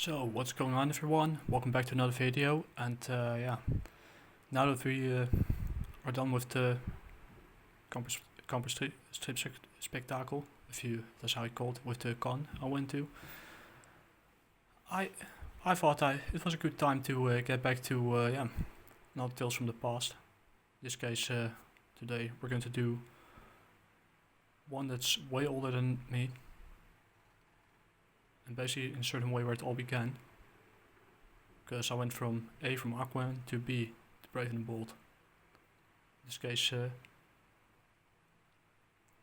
So, what's going on, everyone? Welcome back to another video. And now that we are done with the campus strip spectacle, if you that's how I call it, with the con I went to, I thought it was a good time to get back to not tales from the past. In this case, today we're going to do one that's way older than me. And basically in a certain way where it all began. Because I went from A, from Aquaman, to B, the Brave and the Bold. In this case, the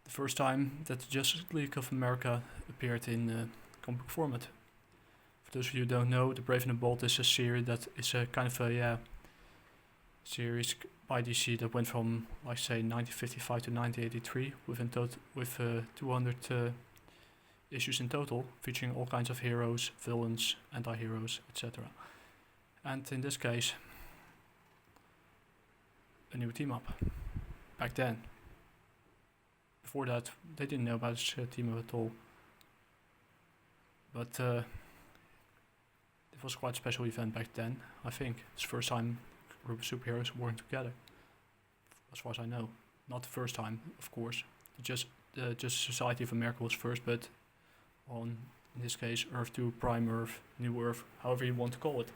first time that the Justice League of America appeared in comic book format. For those of you who don't know, the Brave and the Bold is a series that is a kind of a series by DC that went from, like say, 1955 to 1983 with 200 issues in total, featuring all kinds of heroes, villains, anti-heroes, etc. And in this case, a new team up. Back then. Before that, they didn't know about this team up at all. But it was quite a special event back then, I think. It's the first time a group of superheroes working together. As far as I know. Not the first time, of course. Just Society of America was first, but on, in this case, Earth 2, Prime Earth, New Earth, however you want to call it.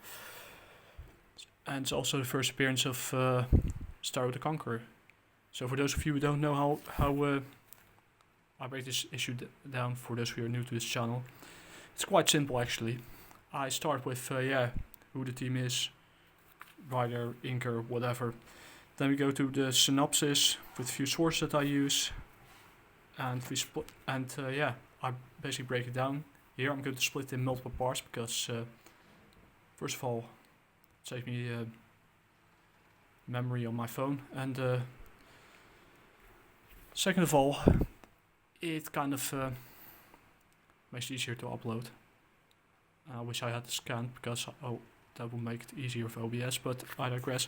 And it's also the first appearance of Starro the Conqueror. So for those of you who don't know how I break this issue down, for those who are new to this channel, it's quite simple actually. I start with who the team is, writer, inker, whatever. Then we go to the synopsis with a few sources that I use, and I basically break it down. Here I'm going to split it in multiple parts because first of all, it saves me memory on my phone, and second of all, it kind of makes it easier to upload. I wish I had the scan because that would make it easier with OBS, but I digress.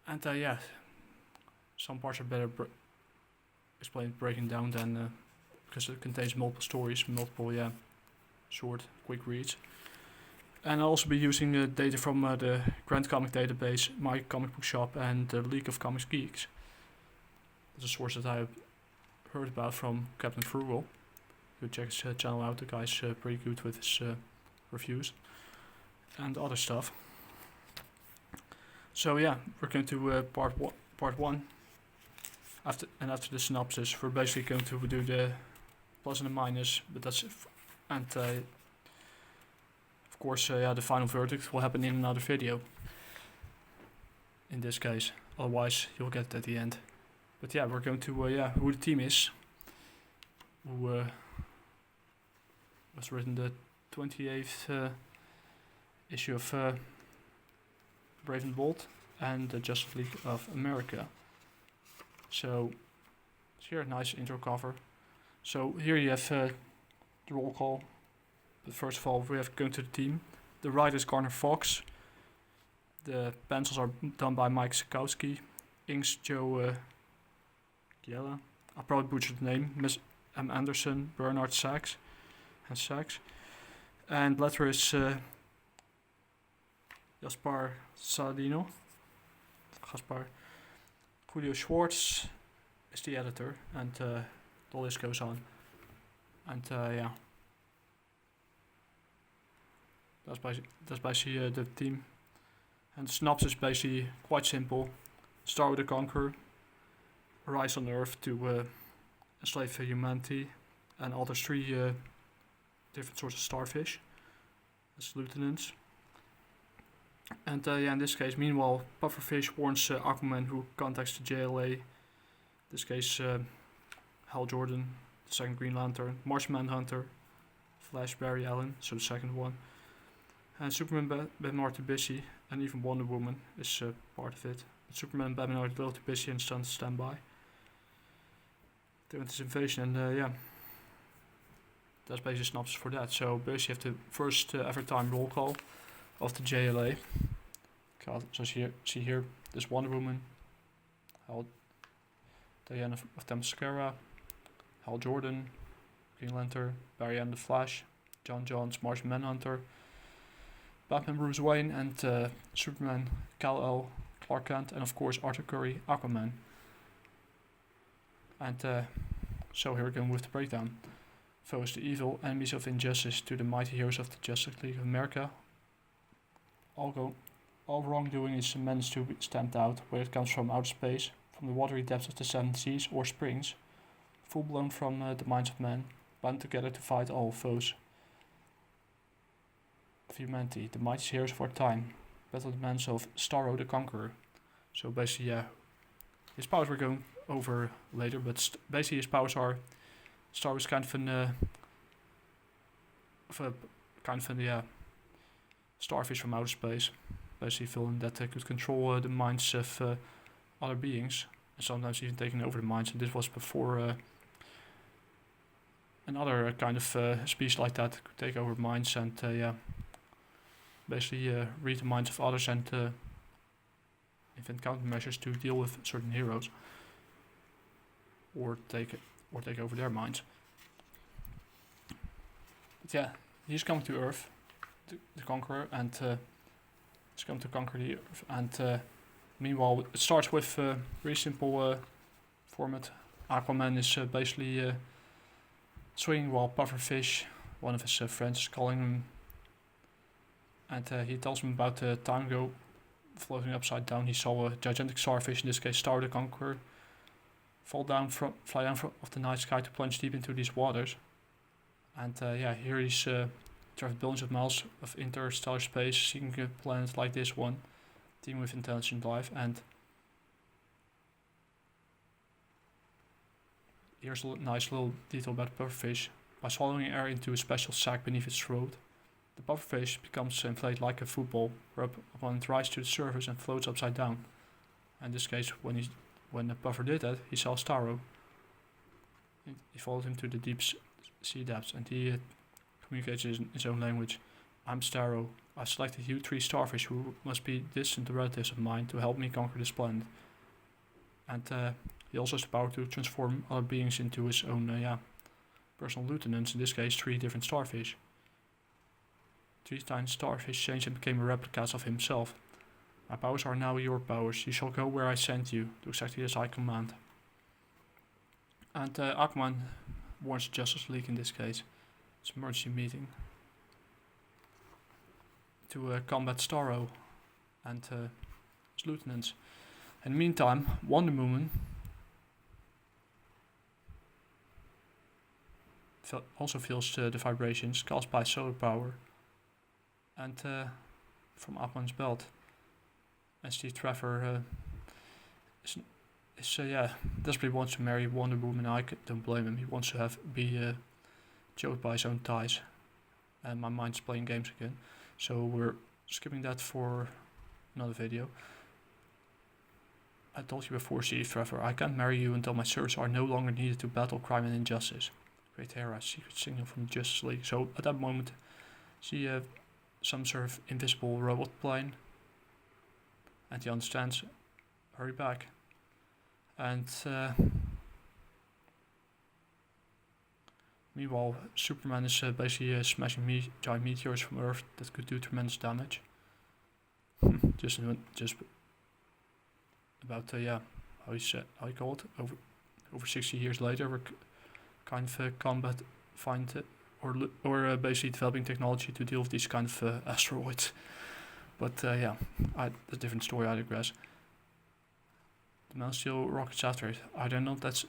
And some parts are better explained breaking down than because it contains multiple stories, multiple short, quick reads. And I'll also be using data from the Grand Comic database, Mycomicshop, and the League of Comics Geeks. That's a source that I heard about from Captain Frugal. You check his channel out, the guy's pretty good with his reviews and other stuff. So yeah, we're going to part one. After the synopsis, we're basically going to do the plus and the minus, but that's of course the final verdict will happen in another video. In this case, otherwise you'll get it at the end. But yeah, we're going to who the team is, who was written the 28th issue of Brave and Bold and the Justice League of America. So, here a nice intro cover. So here you have the roll call. But first of all, we have going to the team. The writer is Garner Fox. The pencils are done by Mike Sekowsky. Inks Joe Giella. I probably butchered the name. Miss M. Anderson, Bernard Sachs. And letter is Gaspar Saladino. Julio Schwartz is the editor, and the list goes on. And that's basically the team. And the synopsis is basically quite simple. Starro the Conqueror arrives on Earth to enslave humanity and alters 3 different sorts of starfish as lieutenants. And in this case, meanwhile, Pufferfish warns Aquaman, who contacts the JLA. In this case, Hal Jordan, the second Green Lantern, Martian Manhunter, Flash Barry Allen, so the second one, and Superman Batman are too busy, and even Wonder Woman is part of it. But Superman and Batman are a little too busy and stand by during this invasion, and that's basically a synopsis for that. So basically, you have the first ever time roll call of the JLA. So see here, there's Wonder Woman, Diana of Themyscira, Hal Jordan, Green Lantern, Barry and the Flash, John Jones, Martian Manhunter, Batman Bruce Wayne, and Superman Kal-El, Clark Kent, and of course Arthur Curry, Aquaman. And so here we go with the breakdown. Foes: the evil enemies of injustice to the mighty heroes of the Justice League of America. All wrongdoing is meant to be stamped out, whether it comes from outer space, from the watery depths of the seven seas or springs, full blown from the minds of men, bound together to fight all foes of humanity, the mighty heroes of our time, battle demands of Starro the Conqueror. So basically, yeah, his powers we're going over later, but basically his powers are Starro is kind of a starfish from outer space, basically villain that could control the minds of other beings, and sometimes even taking over the minds. And this was before another kind of species like that could take over minds and basically read the minds of others and invent countermeasures to deal with certain heroes or take over their minds. But yeah, he's coming to Earth, the Conqueror, and he's come to conquer the Earth. And meanwhile, it starts with very simple format. Aquaman is basically swinging while Pufferfish, one of his friends, is calling him, and he tells him about the time ago, floating upside down. He saw a gigantic starfish, in this case Starro the Conqueror, fly down from off the night sky to plunge deep into these waters. And here he's traveled billions of miles of interstellar space, seeking a planet like this one, teeming with intelligent life. And here's a nice little detail about the pufferfish. By swallowing air into a special sac beneath its throat, the pufferfish becomes inflated like a football, whereupon it rises to the surface and floats upside down. In this case, when the puffer did that, he saw Starro. He followed him to the deep sea depths, and he communicates in his own language. I'm Starro. I selected you 3 starfish who must be distant relatives of mine to help me conquer this planet. And he also has the power to transform other beings into his own personal lieutenants, in this case 3 different starfish. 3 times starfish changed and became replicas of himself. My powers are now your powers. You shall go where I send you, do exactly as I command. And Aquaman warns the Justice League in this case. It's an emergency meeting to combat Starro and his lieutenants. In the meantime, Wonder Woman also feels the vibrations caused by solar power and from Aquaman's belt. And Steve Trevor desperately wants to marry Wonder Woman. I don't blame him. He wants to be choked by his own ties. And my mind's playing games again. So we're skipping that for another video. I told you before, Steve Trevor, I can't marry you until my services are no longer needed to battle crime and injustice. Great Hera, secret signal from the Justice League. So at that moment, see some sort of invisible robot plane. And he understands, hurry back. And meanwhile, Superman is basically smashing giant meteors from Earth that could do tremendous damage. just about how you call it, over 60 years later, we're kind of basically developing technology to deal with these kind of asteroids. But that's a different story, I digress. The man still rockets after it. I don't know if that's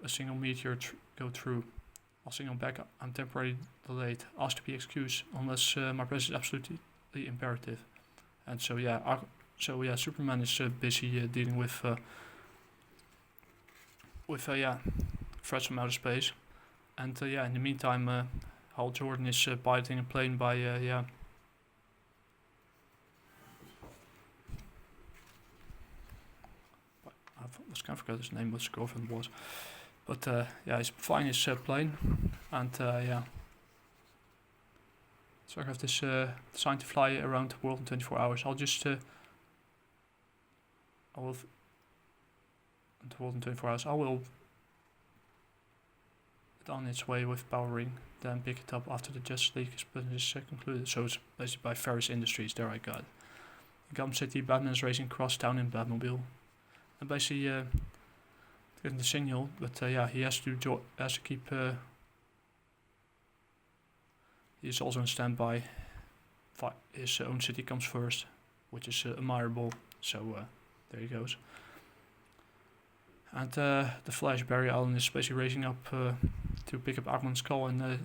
a single meteor go through. I'll signal back. I'm temporarily delayed. Ask to be excused unless my presence is absolutely imperative. And Superman is busy dealing with threats from outer space. And in the meantime, Hal Jordan is piloting a plane by I can't forget his name, what his girlfriend was. But he's flying his plane, and so I have this designed to fly around the world in 24 hours. The world in 24 hours. I will on its way with powering, then pick it up after the Justice League is concluded. So it's basically by Ferris Industries. There I got it. In Gotham City, Batman is racing across town in Batmobile, and basically getting the signal. But he has to keep. He's also on standby. His own city comes first, which is admirable. So there he goes. And the Flash, Barry Allen, is basically racing up to pick up Aquaman's skull and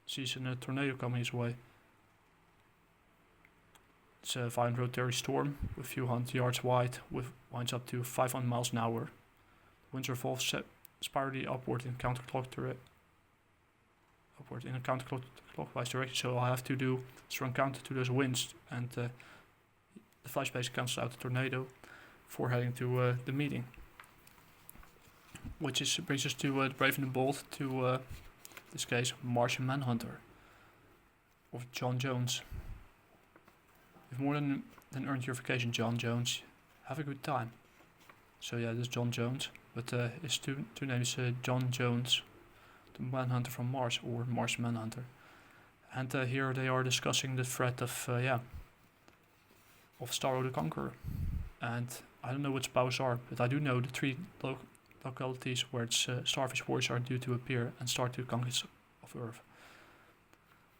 sees a tornado coming his way. It's a violent rotary storm with a few hundred yards wide, with winds up to 500 miles an hour. The winds revolve spirally upward in a counterclockwise direction. So all I have to do is run counter to those winds, and the Flash basically cancels out the tornado before heading to the meeting. Which brings us to the Brave and the Bold, to this case Martian Manhunter of John Jones. You've more than earned your vacation, John Jones. Have a good time. So yeah, this is John Jones, but his two names John Jones, the Manhunter from Mars, or Martian Manhunter. And here they are discussing the threat of Starro the Conqueror. And I don't know what its powers are, but I do know the three localities where its Starfish warriors are due to appear and start to conquest of Earth.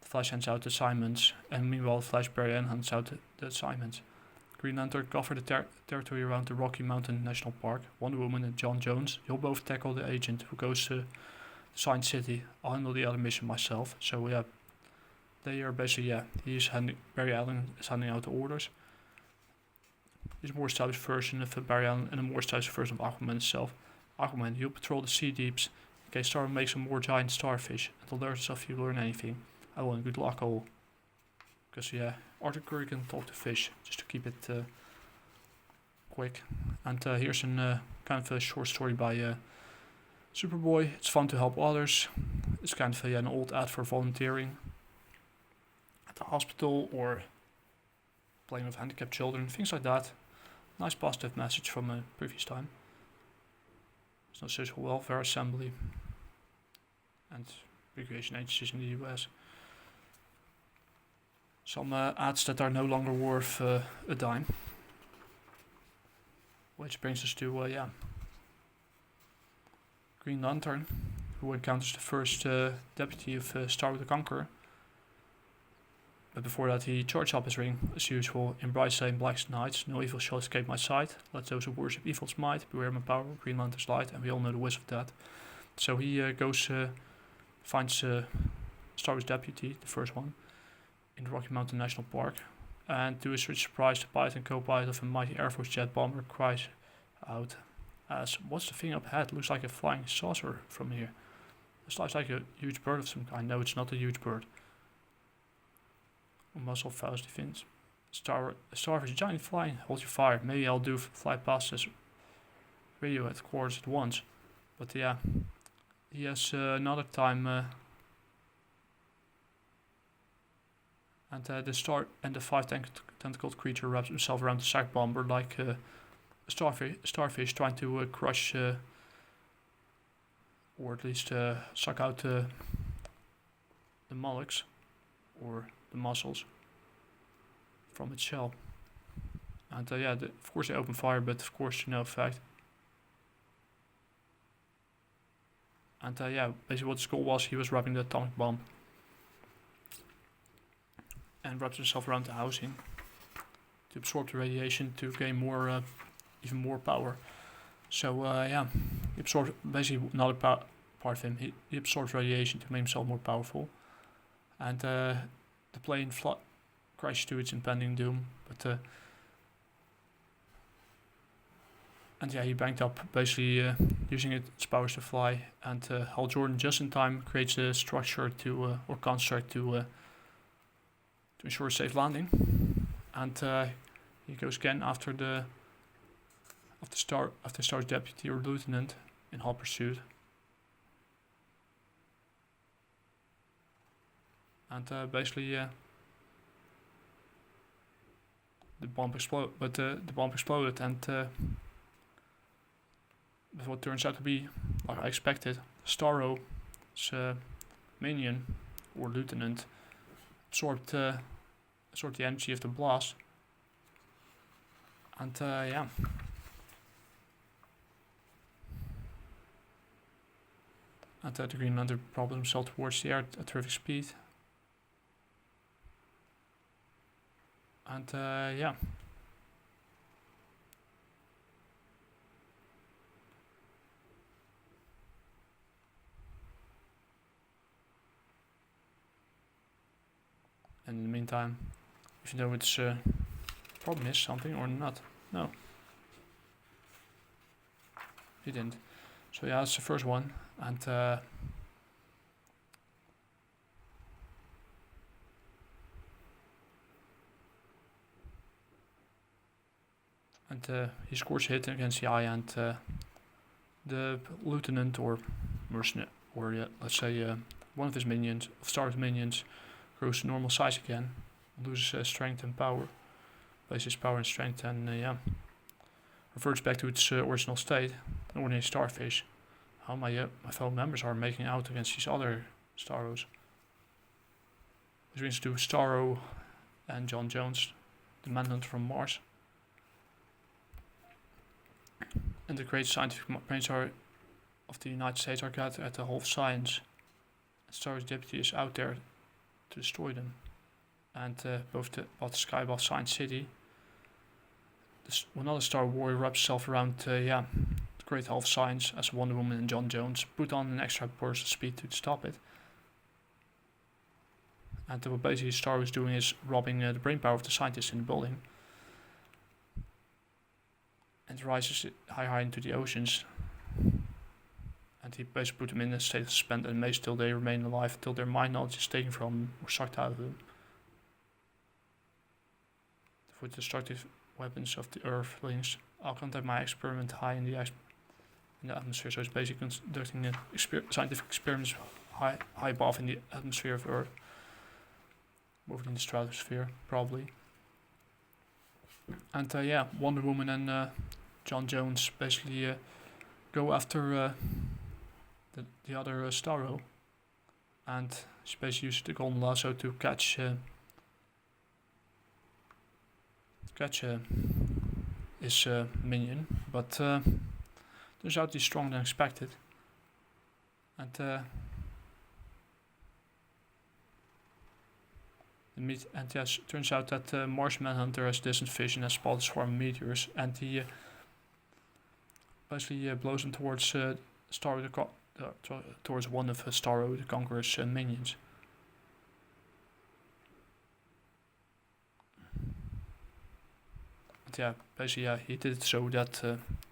The Flash hands out assignments, and meanwhile Flash Barry Allen hands out the assignments. Green Lantern cover the territory around the Rocky Mountain National Park. Wonder Woman and John Jones, you'll both tackle the agent who goes to Science City. I'll handle the other mission myself. So yeah, they are basically, Barry Allen is handing out the orders. He's a more established version of Barry Allen and a more established version of Aquaman itself. Aquaman, you'll patrol the sea deeps in case Starro makes some more giant starfish. And alert us if you learn anything. I will, and good luck all. Because Arthur Curry can talk to fish, just to keep it quick. And here's an kind of a short story by Superboy. It's fun to help others. It's kind of an old ad for volunteering at the hospital or playing with handicapped children, things like that. Nice positive message from a previous time. There's no social welfare assembly and recreation agencies in the US. Some ads that are no longer worth a dime. Which brings us to Green Lantern, who encounters the first deputy of Starro the Conqueror. But before that he charges up his ring, as usual, in bright saying black nights, no evil shall escape my sight. Let those who worship evil's might beware my power, Green Lantern's light, and we all know the whiz of that. So he finds Starro's deputy, the first one, in the Rocky Mountain National Park, and to his rich surprise, the pilot and co-pilot of a mighty Air Force jet bomber cries out as, "What's the thing up ahead? Looks like a flying saucer from here. It looks like a huge bird of some kind." No, it's not a huge bird. Muscle fouls defense. Starfish, giant flying. Hold your fire. Maybe I'll do fly past this radio headquarters at once. But yeah, he has another time. And the five tentacled creature wraps himself around the sack bomber like a starfish trying to crush, or at least suck out the mollusks, or the muscles from its shell. And of course they open fire, but of course to no effect. And basically what his goal was, he was wrapping the atomic bomb. And wraps himself around the housing to absorb the radiation to gain more, even more power. So he absorbs basically another part of him. He absorbs radiation to make himself more powerful. And the plane crashes to its impending doom, but he banked up, basically using its powers to fly. And Hal Jordan, just in time, creates a structure or construct to ensure a safe landing. And he goes again after Star's deputy or lieutenant in hot pursuit. And basically, the bomb exploded. But the bomb exploded, and what turns out to be, like I expected, Starro his minion or lieutenant absorbed the energy of the blast, and yeah. And the Green Lantern propelled himself towards the air at terrific speed. And yeah. And in the meantime, if you know it's probably missed something or not. No. He didn't. So yeah, that's the first one. And he scores a hit against the eye, and the lieutenant or mercenary, or let's say one of his minions, of Starro's minions, grows to normal size again, loses strength and power, bases power and strength, and yeah, reverts back to its original state, an ordinary starfish. How my fellow members are making out against these other Starros. Which brings to Starro and John Jones, the manhunt from Mars. And the great scientific brains of the United States are gathered at the Hall of Science. And Starro's deputy is out there to destroy them. And both the sky above Science City, another Star warrior wraps himself around the Great Hall of Science as Wonder Woman and John Jones put on an extra burst of speed to stop it. And what basically Starro is doing is robbing the brainpower of the scientists in the building. And rises high into the oceans. And he basically put them in a state of suspend animation till they remain alive, till their mind knowledge is taken from them or sucked out of them. For destructive weapons of the Earthlings, I'll conduct my experiment high in the atmosphere. So it's basically conducting scientific experiments high above in the atmosphere of Earth. Moving in the stratosphere, probably. And yeah, Wonder Woman and John Jones basically go after the other Starro, and she basically uses the golden lasso to catch his minion, but turns out he's stronger than expected, and yes, turns out that Mars Manhunter has distant vision and spotted a swarm of meteors, and he basically blows them towards towards one of Starro the Conqueror's minions. But yeah, basically he did it so that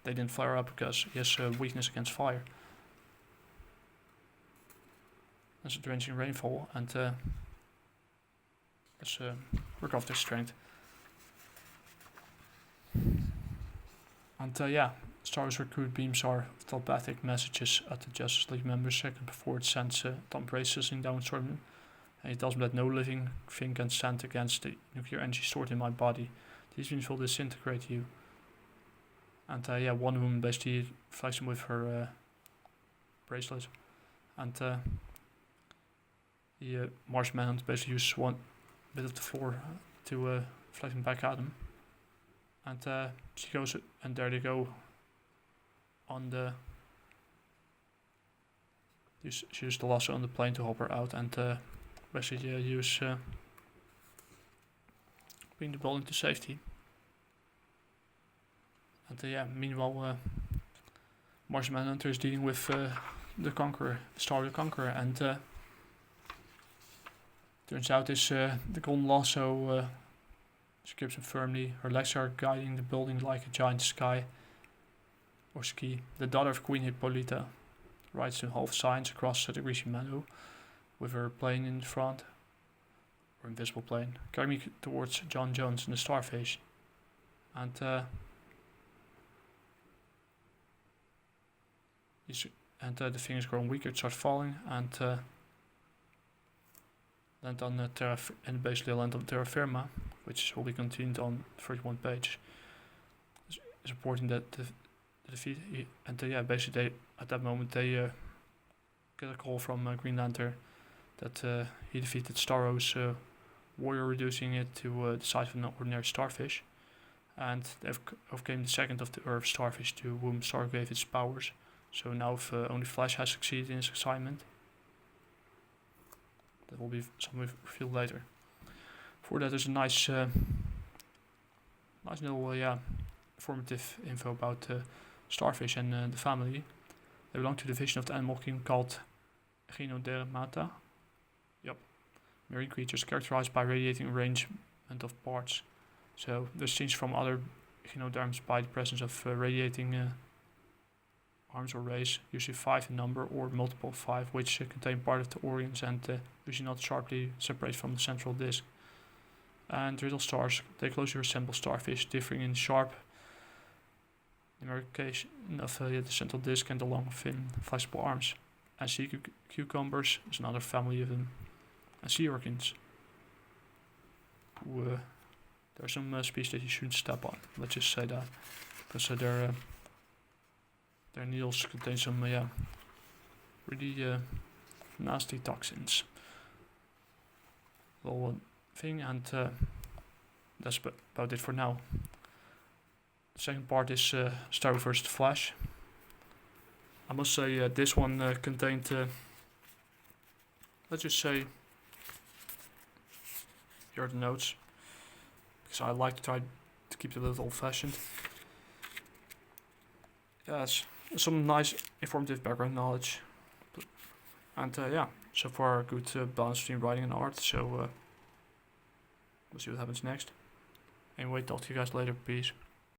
they didn't flare up because he has weakness against fire. There's a drenching rainfall, and let's work off their strength. And yeah, Starro's recruit beams are telepathic messages at the Justice League members second before it sends Tom Brace sizzling down Storm. And he tells them that no living thing can stand against the nuclear energy stored in my body. These beams will disintegrate you. And yeah, Wonder Woman basically fights him with her bracelet. And the Mars Manhunt basically uses one bit of the floor to flag him back at him. And she goes, and there they go. On the she used the lasso on the plane to help her out, and basically use bring the building to safety. And yeah, meanwhile, Mars Manhunter is dealing with the Conqueror, Starro the Conqueror, and turns out this the golden lasso she grips him firmly. Her legs are guiding the building like a giant ski. Or ski. The daughter of Queen Hippolyta rides to Hall of Science across the greasy meadow with her plane in front, or invisible plane, carrying me towards John Jones and the Starfish. And the thing is growing weaker, it starts falling, and land on and basically land on terra firma, which will be continued on 31 page. It's reporting that the defeat, and yeah, basically at that moment they get a call from Green Lantern that he defeated Starro's warrior, reducing it to the size of an ordinary starfish. And they've overcame the second of the Earth starfish, to whom Starro gave its powers. So now if only Flash has succeeded in his assignment, that will be something revealed later. For that, there's a nice little informative info about Starfish and the family. They belong to the division of the animal kingdom called Echinodermata. Yep. Marine creatures characterized by radiating arrangement of parts. So they're distinguished from other echinoderms by the presence of radiating arms or rays, usually 5 in number or multiple of 5, which contain part of the organs and usually not sharply separated from the central disc. And riddle stars, they closely resemble starfish, differing in sharp demarcation of the central disc and the long, thin, flexible arms. And sea cucumbers is another family of them. And sea organs. There are some species that you shouldn't step on. Let's just say that, because their needles contain some really nasty toxins. Little thing, and that's about it for now. The second part is Starro vs. Flash. I must say this one contained, let's just say, here are the notes, because I like to try to keep it a little old-fashioned. Yes, some nice informative background knowledge, and so far a good balance between writing and art, so we'll see what happens next. Anyway, talk to you guys later, peace.